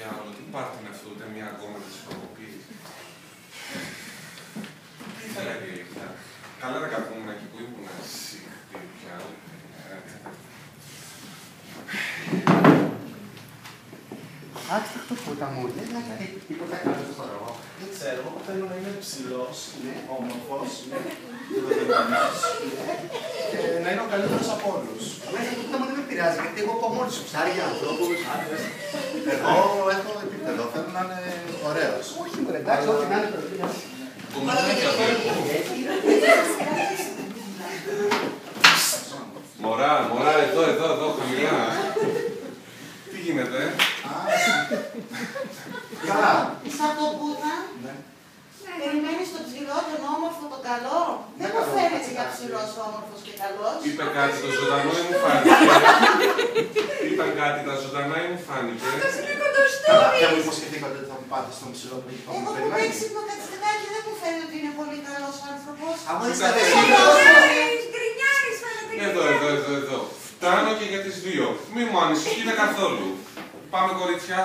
διάολο, τι πάρτι είναι αυτό, ούτε μια γκόμενα της προκοπής. Τι ήθελα και εκεί. Καλά να καθόμουν εκεί που ήμουν σύγχρη πια. Άστοχτο φούτα μου, δεν έκανε τίποτα καλό στο χώρο. Δεν ξέρω, εγώ θέλω να είμαι ψηλός, όμορφος, δεδομένος και να είναι ο καλύτερος από όλους. Μέσα το φούτα μου δεν με πειράζει, γιατί εγώ πω μόλις σου ψάρια, ανθρώπους, άντρες. Εγώ έχω επίπεδο, θέλω να είναι ωραίος. Όχι μωρέ, εντάξει, ό,τι να είναι το Κομμένα είναι και αυτό. Μωρά, εδώ, χαμηλά. Τι γίνεται, Καλά. Είσαι από Μπούδα. Ναι. Περιμένεις τον ψηλό, τον όμορφο, τον καλό. Δεν μου φαίνεται για ψηλός, όμορφος και καλός. είπε κάτι το ζωντανό ή μου φάνηκε. Ήταν κάτι τα ζωντανά ή μου φάνηκε. Αυτός είναι κοντοστούμι. Καλά, πια μου υποσχεθήκατε ότι θα μου πάτε στον ψηλό που έχει Εγώ πάμε που περιμένει. έξυπνο κατσιδάκι δεν μου φαίνεται ότι είναι πολύ καλός άνθρωπος. Άμα Σου είστε κατέβει. Γκρινιάρης φαίνεται. Εδώ. Φτάνω και για τις δύο. Μη μου ανησυχείτε καθόλου. Πάμε κορίτσια.